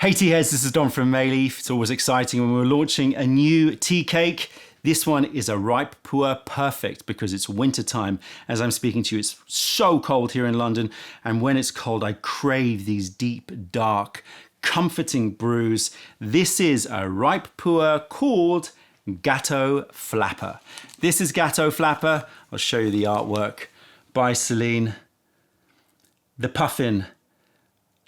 Hey tea heads, this is Don from Mayleaf. It's always exciting when we're launching a new tea cake. This one is a Ripe Pu'er Perfect because it's winter time. As I'm speaking to you, it's so cold here in London, and when it's cold, I crave these deep, dark, comforting brews. This is a Ripe Pu'er called GATEAU FLAPPER. This is GATEAU FLAPPER. I'll show you the artwork by Celine. The puffin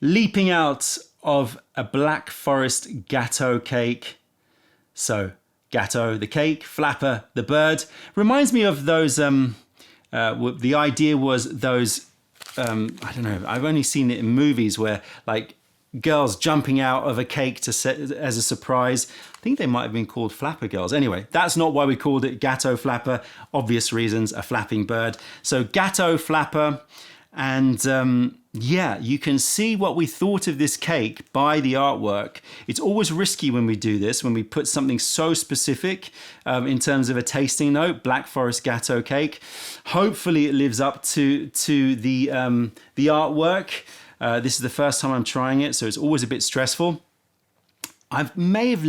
leaping out of a Black Forest Gâteau cake. So Gâteau, the cake, Flapper, the bird. Reminds me of those, the idea was those, I don't know, I've only seen it in movies where like girls jumping out of a cake to set as a surprise. I think they might have been called Flapper girls. Anyway, that's not why we called it GATEAU Flapper. Obvious reasons, a flapping bird. So GATEAU Flapper. And yeah, you can see what we thought of this cake by the artwork. It's always risky when we do this, when we put something so specific in terms of a tasting note, Black Forest Gâteau cake. Hopefully it lives up to the artwork. This is the first time I'm trying it, so it's always a bit stressful. I may have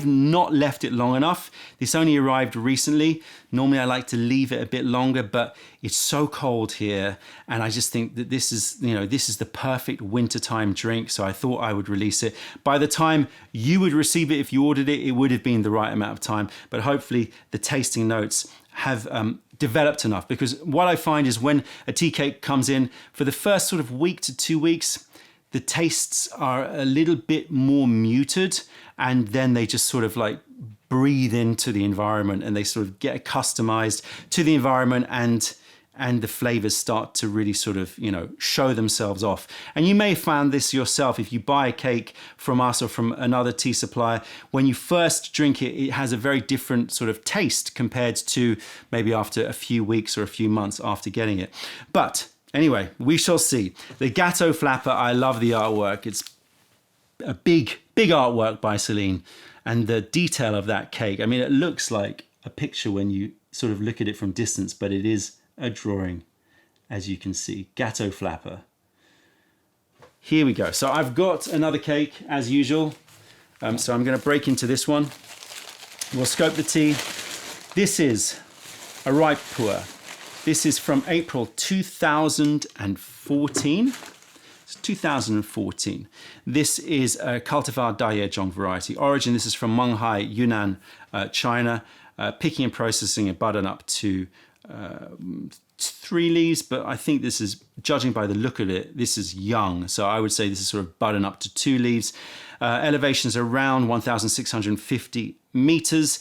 not left it long enough. This only arrived recently. Normally I like to leave it a bit longer, but it's so cold here. And I just think that this is the perfect wintertime drink. So I thought I would release it. By the time you would receive it, if you ordered it, it would have been the right amount of time. But hopefully the tasting notes have developed enough, because what I find is when a tea cake comes in, for the first sort of week to 2 weeks, the tastes are a little bit more muted, and then they just sort of like breathe into the environment and they sort of get customized to the environment, and the flavors start to really sort of, show themselves off. And you may have found this yourself if you buy a cake from us or from another tea supplier. When you first drink it, it has a very different sort of taste compared to maybe after a few weeks or a few months after getting it. But anyway, we shall see. The GATEAU Flapper, I love the artwork. It's a big, big artwork by Celine. And the detail of that cake, I mean, it looks like a picture when you sort of look at it from distance, but it is a drawing, as you can see. GATEAU Flapper. Here we go. So I've got another cake, as usual. So I'm going to break into this one. We'll scope the tea. This is a Ripe Pu'er. This is from April 2014. It's 2014. This is a cultivar Daiyezhong variety. Origin, this is from Menghai, Yunnan, China. Picking and processing and budding up to 3 leaves, but I think this is, judging by the look of it, this is young. So I would say this is sort of budding up to 2 leaves. Elevations around 1,650 meters.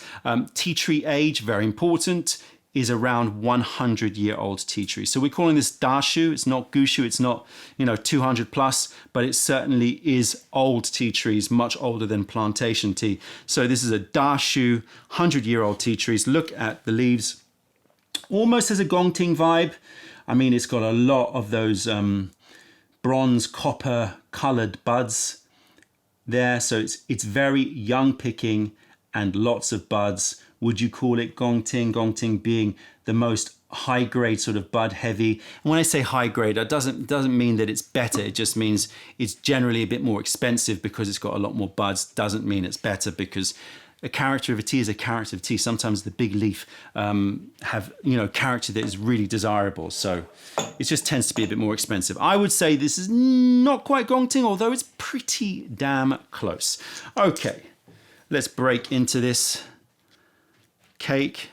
Tea tree age, very important, is around 100-year-old tea tree. So we're calling this Dashu. It's not Gushu. It's not 200 plus, but it certainly is old tea trees, much older than plantation tea. So this is a Dashu, 100-year-old tea trees. Look at the leaves. Almost has a Gongting vibe. I mean, it's got a lot of those bronze, copper colored buds there. So it's very young picking and lots of buds. Would you call it Gongting? Gongting being the most high grade sort of bud heavy. And when I say high grade, that doesn't mean that it's better. It just means it's generally a bit more expensive because it's got a lot more buds. Doesn't mean it's better, because a character of a tea is a character of tea. Sometimes the big leaf have character that is really desirable. So it just tends to be a bit more expensive. I would say this is not quite Gongting, although it's pretty damn close. Okay, let's break into this cake.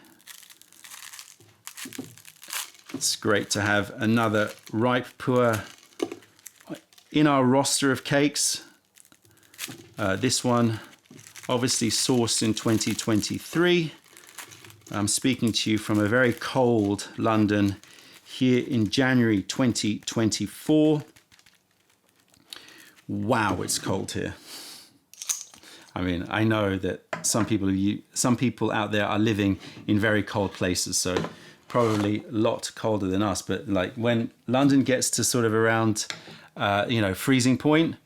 It's great to have another Ripe Pu'er in our roster of cakes. This one obviously sourced in 2023. I'm speaking to you from a very cold London here in January 2024. Wow, it's cold here. I mean, I know that some people out there are living in very cold places, so probably a lot colder than us. But like when London gets to sort of around, freezing point,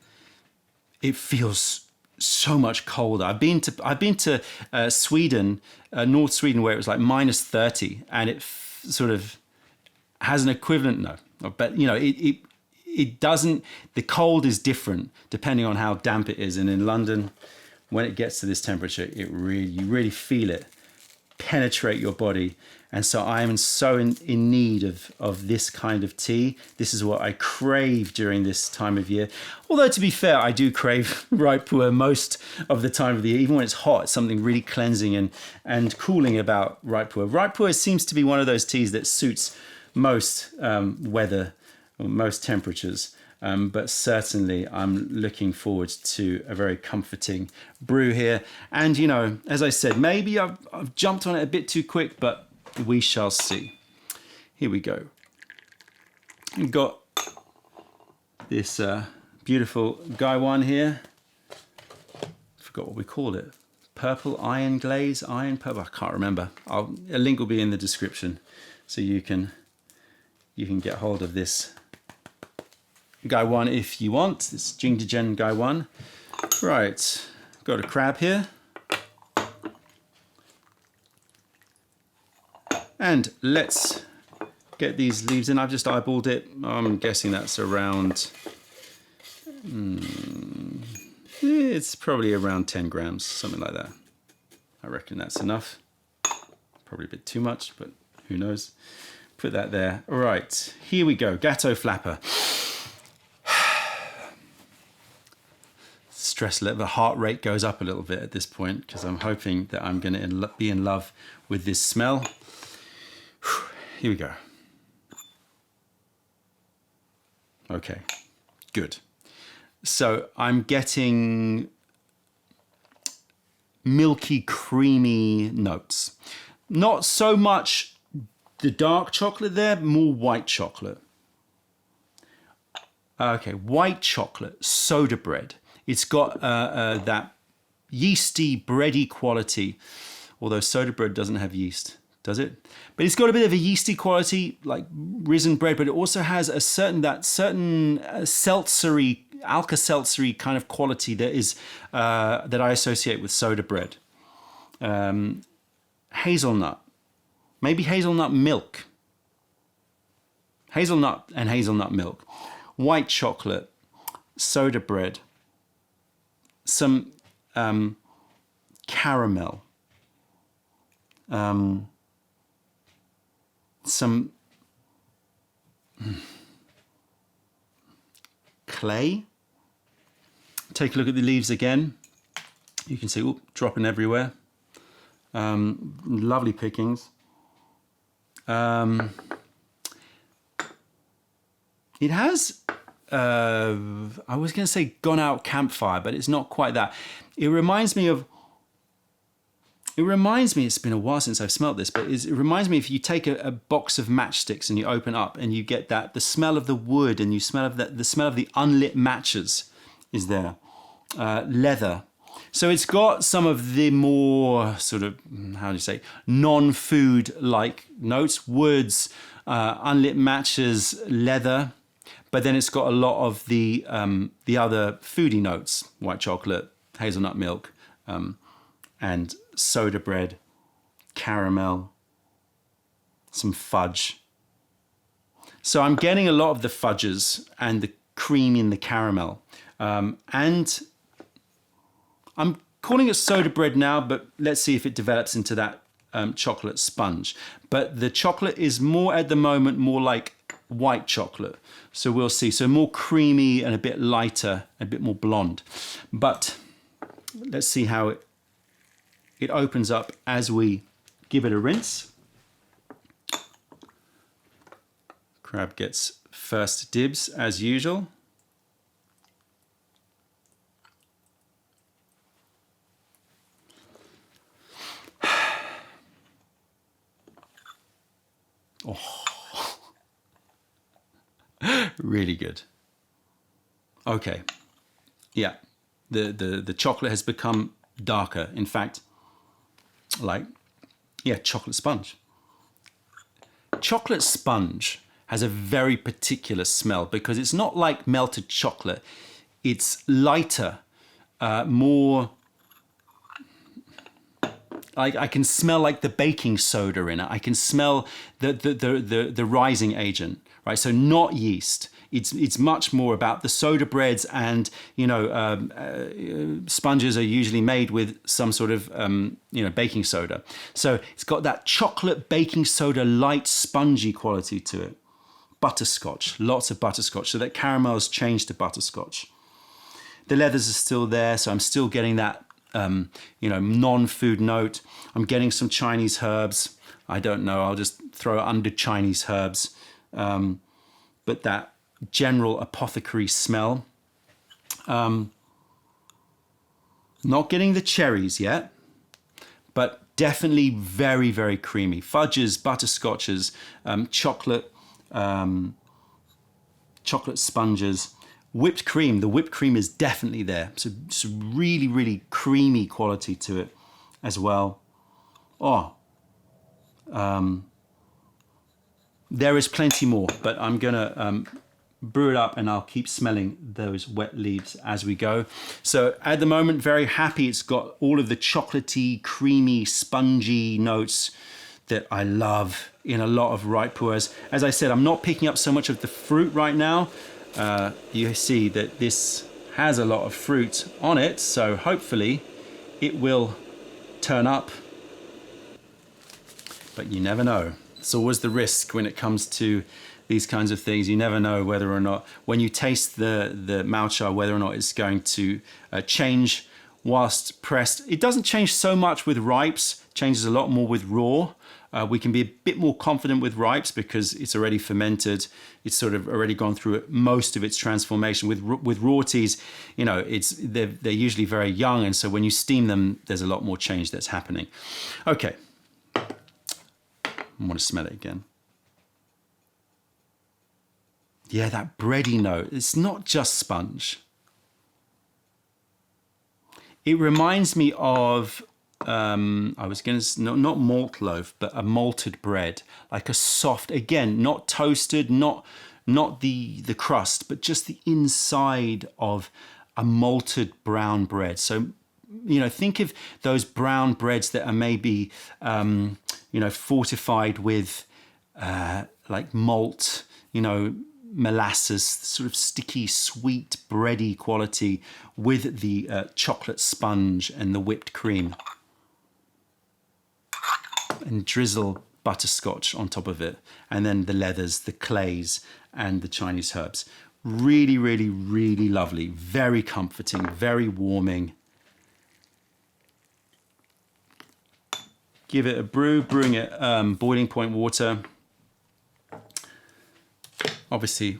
it feels so much colder. I've been to Sweden, North Sweden, where it was like minus 30, and it sort of has an equivalent. No, but it doesn't, the cold is different depending on how damp it is. And in London, when it gets to this temperature, you really feel it penetrate your body. And so I am so in need of this kind of tea. This is what I crave during this time of year. Although to be fair, I do crave ripe pu'er most of the time of the year. Even when it's hot, something really cleansing and cooling about ripe pu'er. Ripe pu'er seems to be one of those teas that suits most weather, or most temperatures. But certainly I'm looking forward to a very comforting brew here. And, you know, as I said, maybe I've jumped on it a bit too quick, but we shall see. Here we go. We've got this beautiful Gaiwan here. Forgot what we called it. Purple iron glaze, iron purple. I can't remember. A link will be in the description, so you can get hold of this Gaiwan if you want. This Jingdezhen Gaiwan. Right, got a crab here. And let's get these leaves in. I've just eyeballed it. I'm guessing that's around, it's probably around 10 grams, something like that. I reckon that's enough. Probably a bit too much, but who knows. Put that there. All right, here we go. GATEAU FLAPPER. Stress level, the heart rate goes up a little bit at this point because I'm hoping that I'm going to be in love with this smell. Here we go. Okay, good. So I'm getting milky, creamy notes. Not so much the dark chocolate there, more white chocolate. Okay, white chocolate, soda bread. It's got that yeasty, bready quality, although soda bread doesn't have yeast, does it? But it's got a bit of a yeasty quality, like risen bread, but it also has a certain seltzery, Alka-Seltzery kind of quality that is that I associate with soda bread. Hazelnut, maybe hazelnut milk. Hazelnut and hazelnut milk. White chocolate, soda bread, some caramel, some clay. Take a look at the leaves again. You can see, dropping everywhere. Lovely pickings. It has, I was going to say gone out campfire, but it's not quite that. It reminds me, it's been a while since I've smelt this, but it reminds me if you take a box of matchsticks and you open up and you get the smell of the wood and you smell of the smell of the unlit matches is there. Leather. So it's got some of the more sort of, how do you say, non-food like notes, woods, unlit matches, leather, but then it's got a lot of the other foodie notes, white chocolate, hazelnut milk, and soda bread, caramel, some fudge. So I'm getting a lot of the fudges and the cream in the caramel. And I'm calling it soda bread now, but let's see if it develops into that chocolate sponge. But the chocolate is more at the moment, more like white chocolate. So we'll see. So more creamy and a bit lighter, a bit more blonde. But let's see how it opens up as we give it a rinse. Crab gets first dibs as usual. Oh, really good. Okay, yeah, the chocolate has become darker. In fact, like, yeah, chocolate sponge. Chocolate sponge has a very particular smell because it's not like melted chocolate. It's lighter, more. I can smell like the baking soda in it. I can smell the rising agent, right? So not yeast. It's much more about the soda breads, and sponges are usually made with some sort of baking soda. So it's got that chocolate baking soda light spongy quality to it. Butterscotch, lots of butterscotch, so that caramel's changed to butterscotch. The leathers are still there, so I'm still getting that non-food note. I'm getting some Chinese herbs. I don't know, I'll just throw it under Chinese herbs. But that general apothecary smell. Not getting the cherries yet, but definitely very, very creamy. Fudges, butterscotches, chocolate sponges. Whipped cream, the whipped cream is definitely there. So it's really, really creamy quality to it as well. There is plenty more, but I'm gonna brew it up and I'll keep smelling those wet leaves as we go. So at the moment, very happy. It's got all of the chocolatey, creamy, spongy notes that I love in a lot of ripe pu'ers. As I said, I'm not picking up so much of the fruit right now. You see that this has a lot of fruit on it, so hopefully it will turn up, but you never know. It's always the risk when it comes to these kinds of things. You never know whether or not, when you taste the Mao whether or not it's going to change whilst pressed. It doesn't change so much with ripes, changes a lot more with raw. We can be a bit more confident with ripes because it's already fermented. It's sort of already gone through most of its transformation. With raw teas, they're usually very young, and so when you steam them, there's a lot more change that's happening. Okay, I want to smell it again. Yeah, that bready note. It's not just sponge. It reminds me of I was going to not malt loaf, but a malted bread, like a soft, again, not toasted, not the crust, but just the inside of a malted brown bread. So, think of those brown breads that are maybe, fortified with like malt, molasses, sort of sticky, sweet, bready quality with the chocolate sponge and the whipped cream. And drizzle butterscotch on top of it, and then the leathers, the clays, and the Chinese herbs. Really, really, really lovely. Very comforting, very warming. Give it a brew, brewing at boiling point water. Obviously,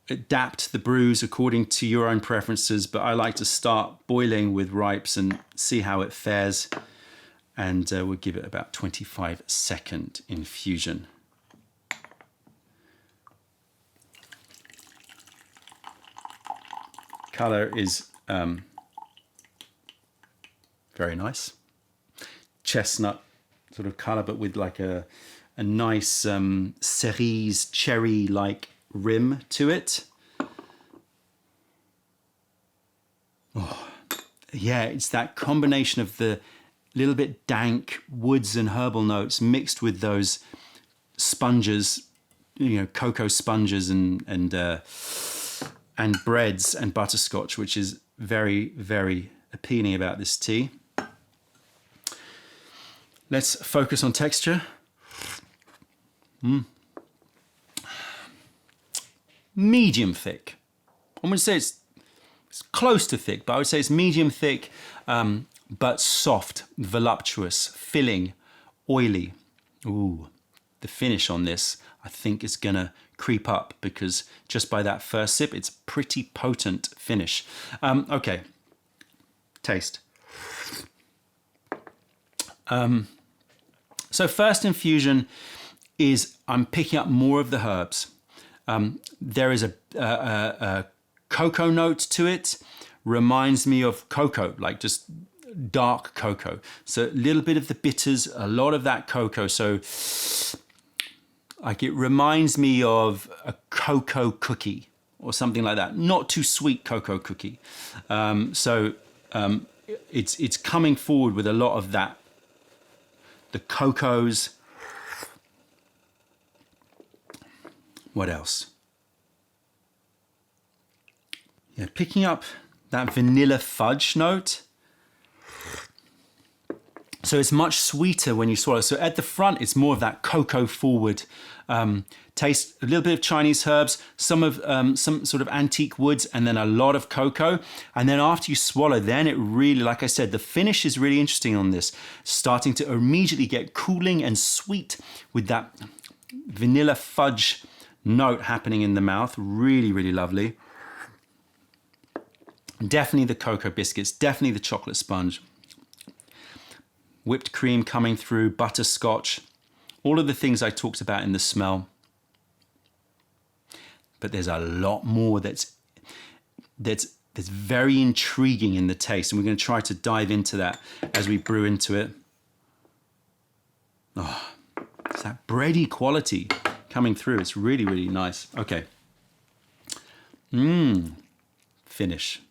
adapt the brews according to your own preferences, but I like to start boiling with ripes and see how it fares. And we'll give it about 25-second infusion. Color is very nice. Chestnut sort of color, but with like a nice cerise cherry-like rim to it. Yeah, it's that combination of the little bit dank woods and herbal notes mixed with those sponges, cocoa sponges and breads and butterscotch, which is very, very appealing about this tea. Let's focus on texture. Medium thick. I'm going to say it's close to thick, but I would say it's medium thick, but soft, voluptuous, filling, oily. Ooh, the finish on this, I think, is gonna creep up because just by that first sip, it's pretty potent finish. Okay, taste. So first infusion is I'm picking up more of the herbs. There is a cocoa note to it, reminds me of cocoa, like just dark cocoa. So a little bit of the bitters, a lot of that cocoa. So like it reminds me of a cocoa cookie or something like that. Not too sweet cocoa cookie. It's coming forward with a lot of that. The cocos. What else? Yeah, picking up that vanilla fudge note. So it's much sweeter when you swallow. So at the front, it's more of that cocoa forward taste, a little bit of Chinese herbs, some sort of antique woods, and then a lot of cocoa. And then after you swallow, then it really, like I said, the finish is really interesting on this, starting to immediately get cooling and sweet with that vanilla fudge note happening in the mouth. Really, really lovely. Definitely the cocoa biscuits, definitely the chocolate sponge. Whipped cream coming through, butterscotch, all of the things I talked about in the smell. But there's a lot more that's very intriguing in the taste, and we're going to try to dive into that as we brew into it. Oh, it's that bready quality coming through. It's really, really nice. Okay. Finish.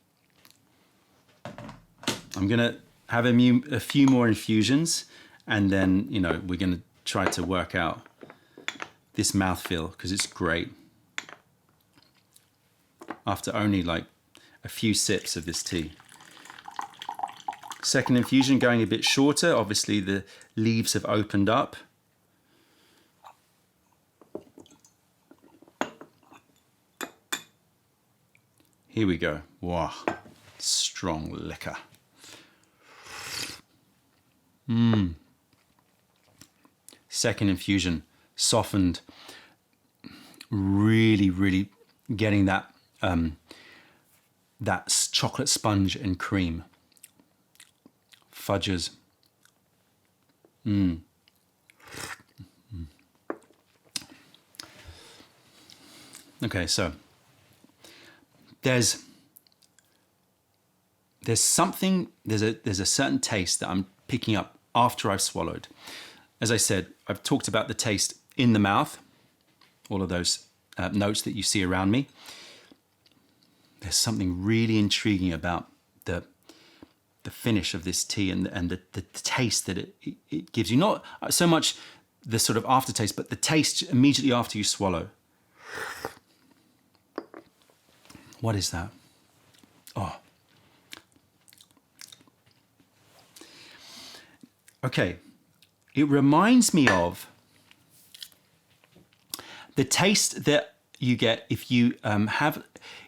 I'm going to have a few more infusions, and then, you know, we're going to try to work out this mouthfeel because it's great. After only like a few sips of this tea. Second infusion going a bit shorter. Obviously the leaves have opened up. Here we go. Wow, strong liquor. Second infusion, softened, really, really getting that that chocolate sponge and cream. Fudges. Okay, so there's a certain taste that I'm picking up after I've swallowed. As I said, I've talked about the taste in the mouth, all of those notes that you see around me. There's something really intriguing about the finish of this tea and the taste that it gives you. Not so much the sort of aftertaste, but the taste immediately after you swallow. What is that? Oh. Okay. It reminds me of the taste that you get if you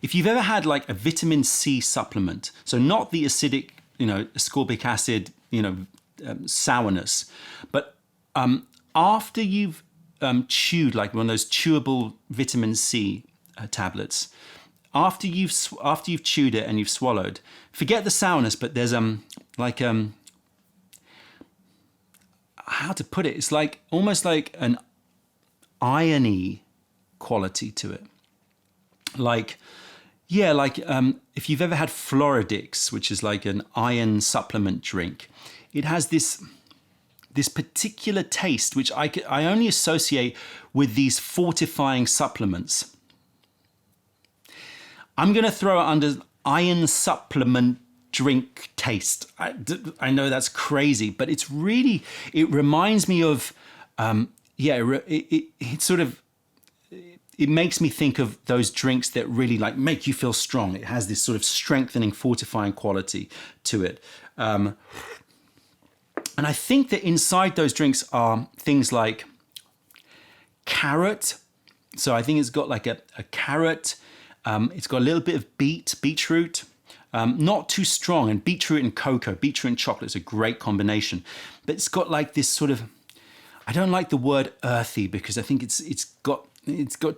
if you've ever had like a vitamin C supplement. So not the acidic, ascorbic acid, sourness, but after you've chewed like one of those chewable vitamin C tablets, after you've chewed it and you've swallowed, forget the sourness, but there's how to put it? It's like almost like an irony quality to it. If you've ever had Floridix, which is like an iron supplement drink, it has this particular taste which I only associate with these fortifying supplements. I'm going to throw it under iron supplement drink taste. I know that's crazy, but it reminds me of, it makes me think of those drinks that really like make you feel strong. It has this sort of strengthening, fortifying quality to it. And I think that inside those drinks are things like carrot. So I think it's got like a carrot. It's got a little bit of beetroot. Not too strong, and beetroot and cocoa, beetroot and chocolate is a great combination. But it's got like this sort of, I don't like the word earthy because I think it's got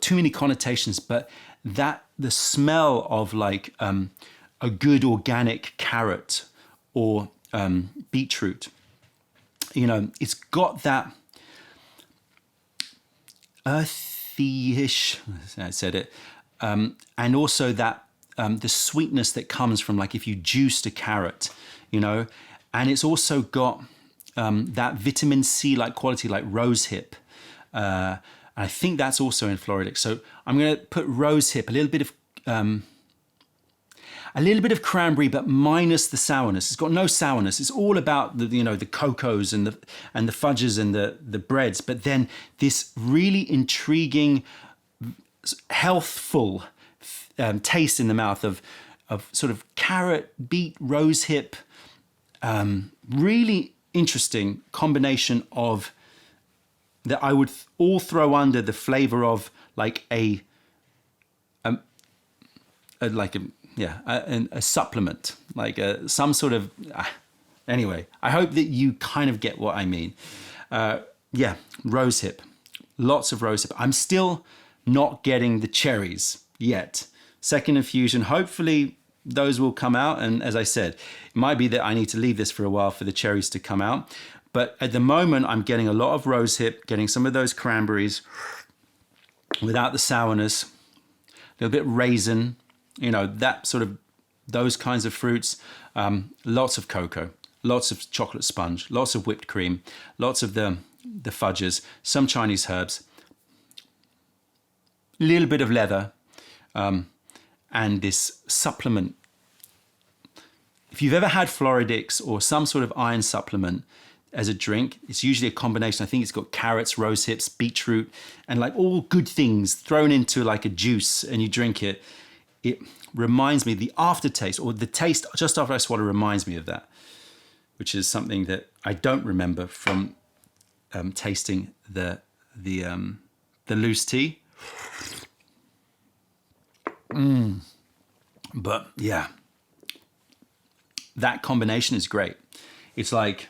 too many connotations, but the smell of like a good organic carrot or beetroot, it's got that earthy-ish, I said it, and also that the sweetness that comes from like if you juiced a carrot, and it's also got that vitamin C like quality like rosehip. I think that's also in Floridix. So I'm going to put rosehip, a little bit of cranberry, but minus the sourness. It's got no sourness. It's all about the cocos and the fudges and the breads, but then this really intriguing, healthful taste in the mouth of of sort of carrot, beet, rosehip. Really interesting combination of that I would all throw under the flavor of like a supplement, like some sort of. Anyway, I hope that you kind of get what I mean. Yeah, rosehip, lots of rosehip. I'm still not getting the cherries yet. Second infusion, hopefully those will come out. And as I said, it might be that I need to leave this for a while for the cherries to come out. But at the moment, I'm getting a lot of rosehip, getting some of those cranberries without the sourness, a little bit raisin, you know, that sort of, those kinds of fruits. Lots of cocoa, lots of chocolate sponge, lots of whipped cream, lots of the fudges, some Chinese herbs, a little bit of leather, and this supplement. If you've ever had Floridix or some sort of iron supplement as a drink, it's usually a combination. I think it's got carrots, rose hips, beetroot, and like all good things thrown into like a juice, and you drink it. It reminds me, the aftertaste or the taste just after I swallow reminds me of that, which is something that I don't remember from tasting the loose tea. But yeah, that combination is great. It's like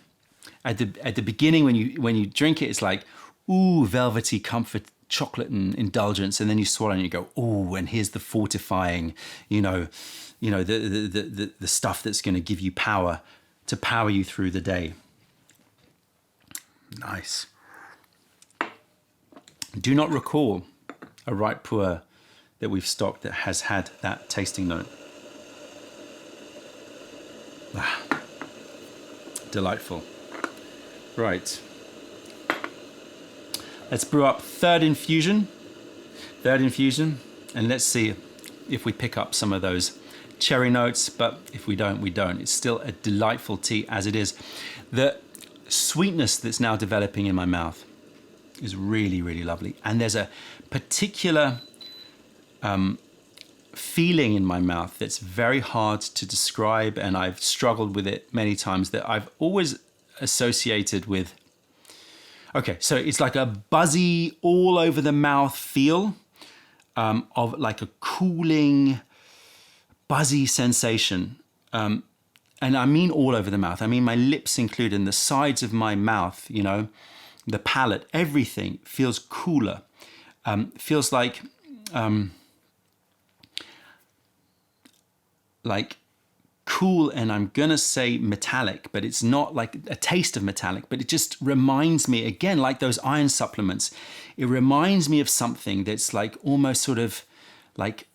at the beginning when you drink it, it's like, ooh, velvety comfort, chocolate and indulgence, and then you swallow and you go, ooh, and here's the fortifying, the stuff that's going to give you power to power you through the day. Nice. Do not recall a Ripe Puer that we've stocked that has had that tasting note. Delightful. Right. Let's brew up third infusion, and let's see if we pick up some of those cherry notes, but if we don't, we don't. It's still a delightful tea as it is. The sweetness that's now developing in my mouth is really, really lovely. And there's a particular feeling in my mouth that's very hard to describe, and I've struggled with it many times, that I've always associated with. Okay, so it's like a buzzy, all over the mouth feel of like a cooling, buzzy sensation. And I mean all over the mouth. I mean my lips included, and the sides of my mouth, the palate, everything feels cooler. Feels like cool, and I'm gonna say metallic, but it's not like a taste of metallic, but it just reminds me, again, like those iron supplements, it reminds me of something that's like almost sort of like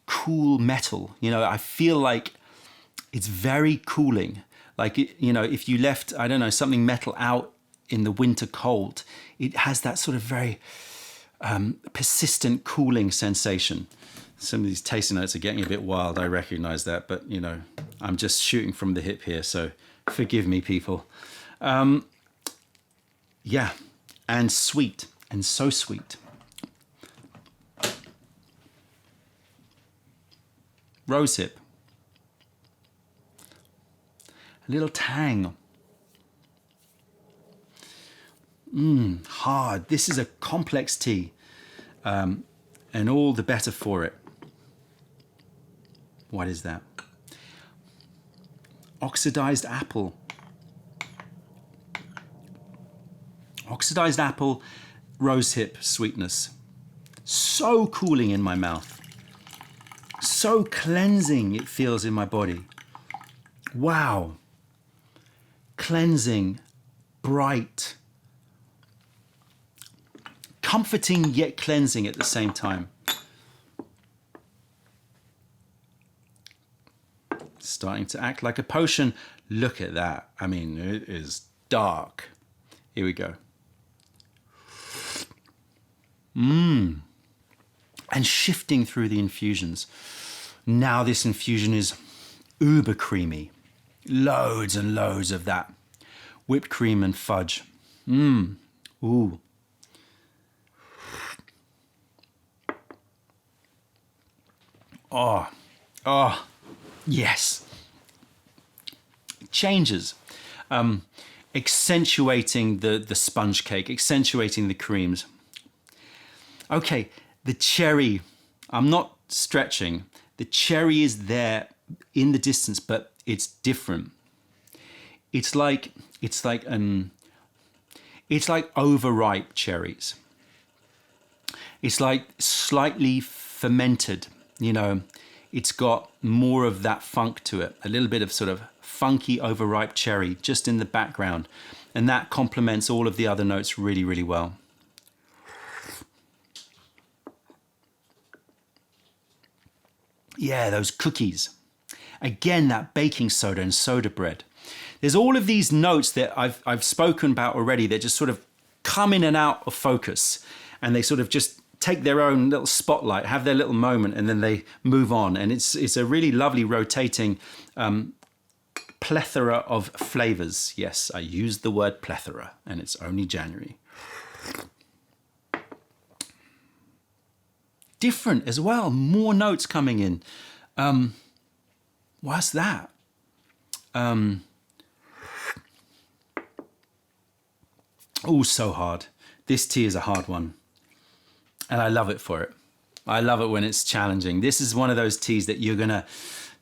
cool metal. I feel like it's very cooling. Like, if you left, I don't know, something metal out in the winter cold, it has that sort of very persistent cooling sensation. Some of these tasting notes are getting a bit wild, I recognize that, but I'm just shooting from the hip here, so forgive me, people. Yeah, and sweet, and so sweet. Rosehip. A little tang. Hard. This is a complex tea, and all the better for it. What is that? Oxidized apple. Oxidized apple, rosehip sweetness. So cooling in my mouth. So cleansing it feels in my body. Wow. Cleansing, bright. Comforting yet cleansing at the same time. Starting to act like a potion. Look at that. I mean, it is dark. Here we go. And shifting through the infusions. Now this infusion is uber creamy. Loads and loads of that whipped cream and fudge. Ooh. Oh, Oh, yes. Changes. Accentuating the sponge cake, accentuating the creams. Okay, the cherry, I'm not stretching. The cherry is there in the distance, but it's different. It's like overripe cherries. It's like slightly fermented, you know. It's got more of that funk to it, a little bit of sort of funky overripe cherry just in the background. And that complements all of the other notes really, really well. Yeah, those cookies. Again, that baking soda and soda bread. There's all of these notes that I've spoken about already that just sort of come in and out of focus, and they sort of just take their own little spotlight, have their little moment, and then they move on. And it's a really lovely rotating plethora of flavors. Yes, I used the word plethora, and it's only January. Different as well, more notes coming in. What's that? Oh, so hard. This tea is a hard one. And I love it for it. I love it when it's challenging. This is one of those teas that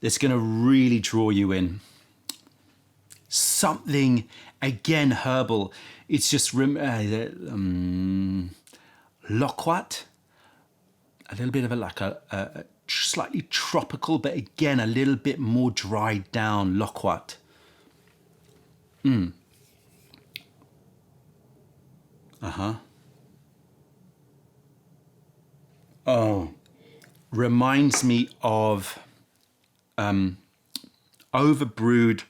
that's gonna really draw you in. Something, again, herbal. It's just loquat. A little bit of a slightly tropical, but again, a little bit more dried down loquat. Oh, reminds me of overbrewed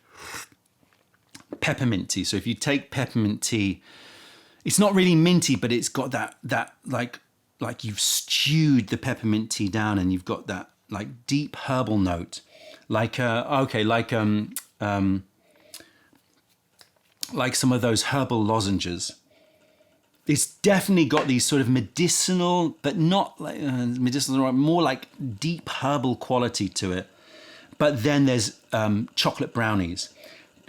peppermint tea. So if you take peppermint tea, it's not really minty, but it's got that like you've stewed the peppermint tea down, and you've got that like deep herbal note, like some of those herbal lozenges. It's definitely got these sort of medicinal, but not like medicinal, more like deep herbal quality to it. But then there's chocolate brownies,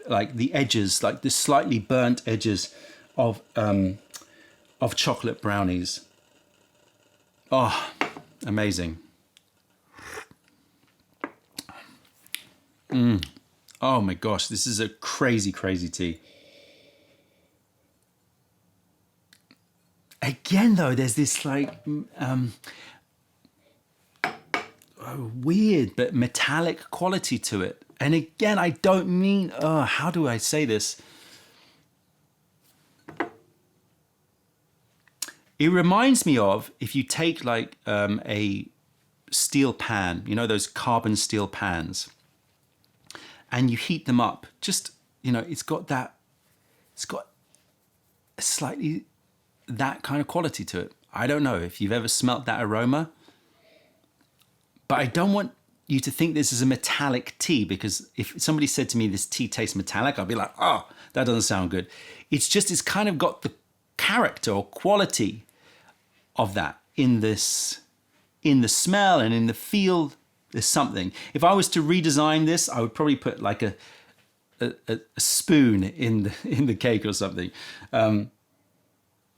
like the edges, like the slightly burnt edges of chocolate brownies. Oh, amazing. Oh my gosh, this is a crazy, crazy tea. Again, though, there's this like weird but metallic quality to it. And again, I don't mean, how do I say this? It reminds me of, if you take like a steel pan, you know, those carbon steel pans, and you heat them up, just, you know, it's got a slightly that kind of quality to it. I don't know if you've ever smelt that aroma, but I don't want you to think this is a metallic tea, because if somebody said to me this tea tastes metallic, I'd be like, oh, that doesn't sound good. It's kind of got the character or quality of that in the smell and in the feel. There's something. If I was to redesign this, I would probably put like a spoon in the cake or something.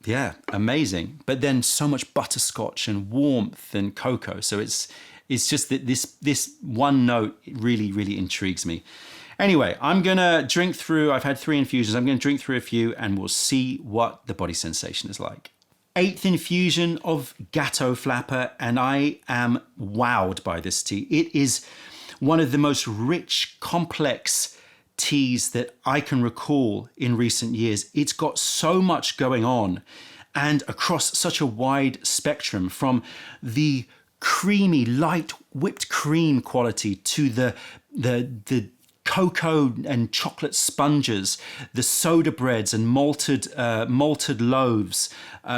Yeah, amazing. But then so much butterscotch and warmth and cocoa. So it's just that this one note really, really intrigues me. Anyway, I'm gonna drink through, I've had 3 infusions. I'm gonna drink through a few and we'll see what the body sensation is like. 8th infusion of GATEAU FLAPPER, and I am wowed by this tea. It is one of the most rich, complex teas that I can recall in recent years. It's got so much going on, and across such a wide spectrum, from the creamy, light whipped cream quality to the cocoa and chocolate sponges, the soda breads and malted loaves,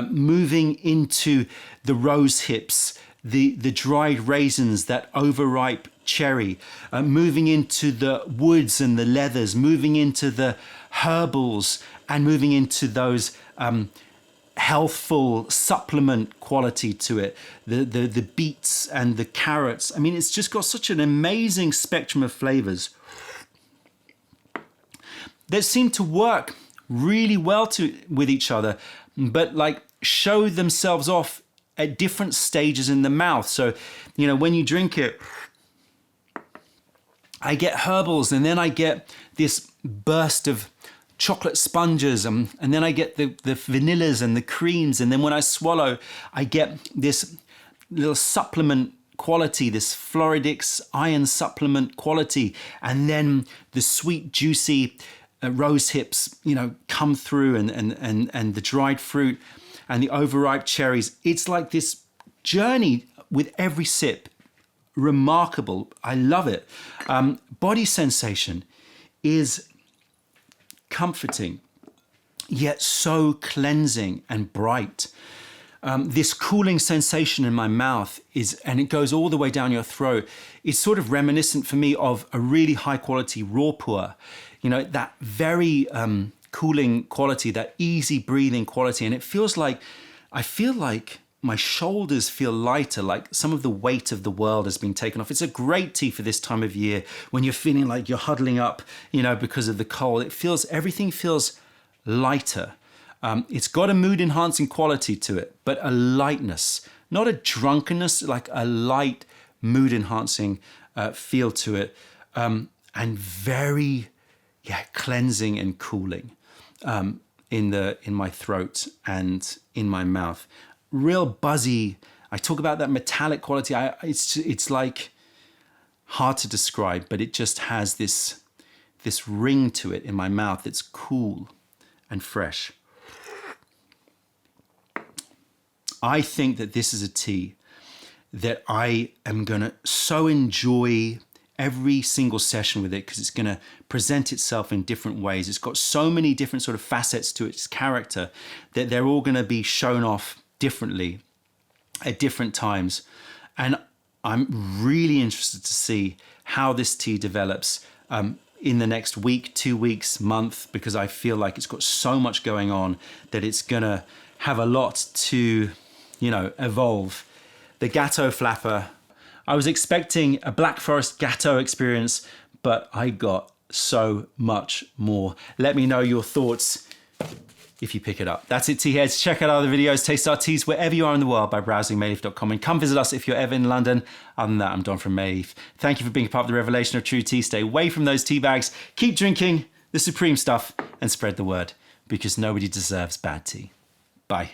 moving into the rose hips, the dried raisins, that overripe cherry, moving into the woods and the leathers, moving into the herbals, and moving into those healthful supplement quality to it, the beets and the carrots. I mean, it's just got such an amazing spectrum of flavors that seem to work really well with each other, but like show themselves off at different stages in the mouth. So, you know, when you drink it, I get herbals, and then I get this burst of chocolate sponges, and then I get the vanillas and the creams, and then when I swallow, I get this little supplement quality, this Floridix iron supplement quality, and then the sweet, juicy rose hips, you know, come through, and the dried fruit and the overripe cherries. It's like this journey with every sip. Remarkable. I love it. Body sensation is comforting, yet so cleansing and bright. This cooling sensation in my mouth and it goes all the way down your throat. It's sort of reminiscent for me of a really high quality raw puer. You know, that very cooling quality, that easy breathing quality. And it feels like, I feel like my shoulders feel lighter, like some of the weight of the world has been taken off. It's a great tea for this time of year when you're feeling like you're huddling up, you know, because of the cold. Everything feels lighter. It's got a mood enhancing quality to it, but a lightness, not a drunkenness, like a light mood enhancing feel to it. And very, cleansing and cooling in my throat and in my mouth. Real buzzy. I talk about that metallic quality. It's like hard to describe, but it just has this ring to it in my mouth that's cool and fresh. I think that this is a tea that I am gonna so enjoy every single session with it, because it's gonna present itself in different ways. It's got so many different sort of facets to its character that they're all gonna be shown off differently at different times. And I'm really interested to see how this tea develops in the next week, 2 weeks, month, because I feel like it's got so much going on that it's gonna have a lot to, you know, evolve. The GATEAU Flapper. I was expecting a Black Forest GATEAU experience, but I got so much more. Let me know your thoughts if you pick it up. That's it, tea heads. Check out other videos, taste our teas wherever you are in the world by browsing mayleaf.com, and come visit us if you're ever in London. Other than that, I'm Don from Mayleaf. Thank you for being a part of the revelation of true tea. Stay away from those tea bags. Keep drinking the supreme stuff and spread the word, because nobody deserves bad tea. Bye.